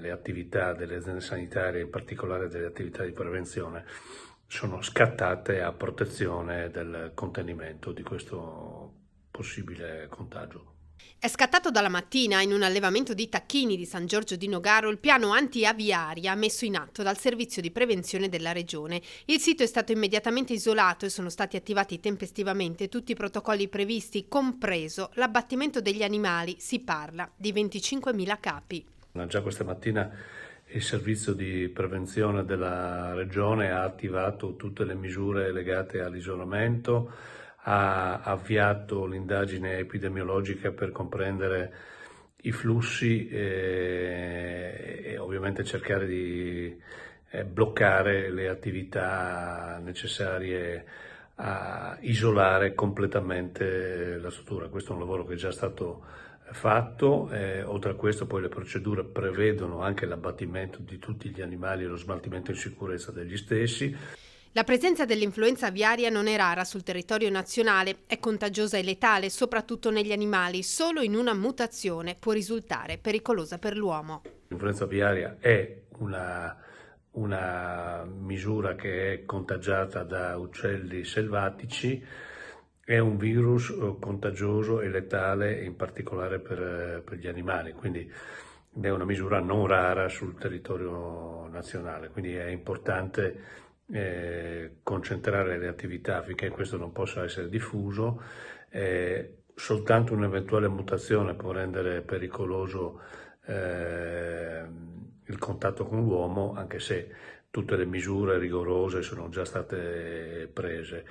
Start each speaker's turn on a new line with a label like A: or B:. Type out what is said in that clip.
A: le attività delle aziende sanitarie, in particolare delle attività di prevenzione, sono scattate a protezione del contenimento di questo possibile contagio.
B: È scattato dalla mattina in un allevamento di tacchini di San Giorgio di Nogaro il piano anti-aviaria messo in atto dal servizio di prevenzione della regione. Il sito è stato immediatamente isolato e sono stati attivati tempestivamente tutti i protocolli previsti, compreso l'abbattimento degli animali. Si parla di 25.000 capi.
A: Già questa mattina il servizio di prevenzione della regione ha attivato tutte le misure legate all'isolamento, ha avviato l'indagine epidemiologica per comprendere i flussi e ovviamente cercare di bloccare le attività necessarie a isolare completamente la struttura. Questo è un lavoro che è già stato fatto, oltre a questo poi le procedure prevedono anche l'abbattimento di tutti gli animali e lo smaltimento in sicurezza degli stessi.
B: La presenza dell'influenza aviaria non è rara sul territorio nazionale, è contagiosa e letale soprattutto negli animali, solo in una mutazione può risultare pericolosa per l'uomo.
A: L'influenza aviaria è una misura che è contagiata da uccelli selvatici, è un virus contagioso e letale in particolare per gli animali, quindi è una misura non rara sul territorio nazionale, quindi è importante concentrare le attività affinché questo non possa essere diffuso. Soltanto un'eventuale mutazione può rendere pericoloso il contatto con l'uomo, anche se tutte le misure rigorose sono già state prese.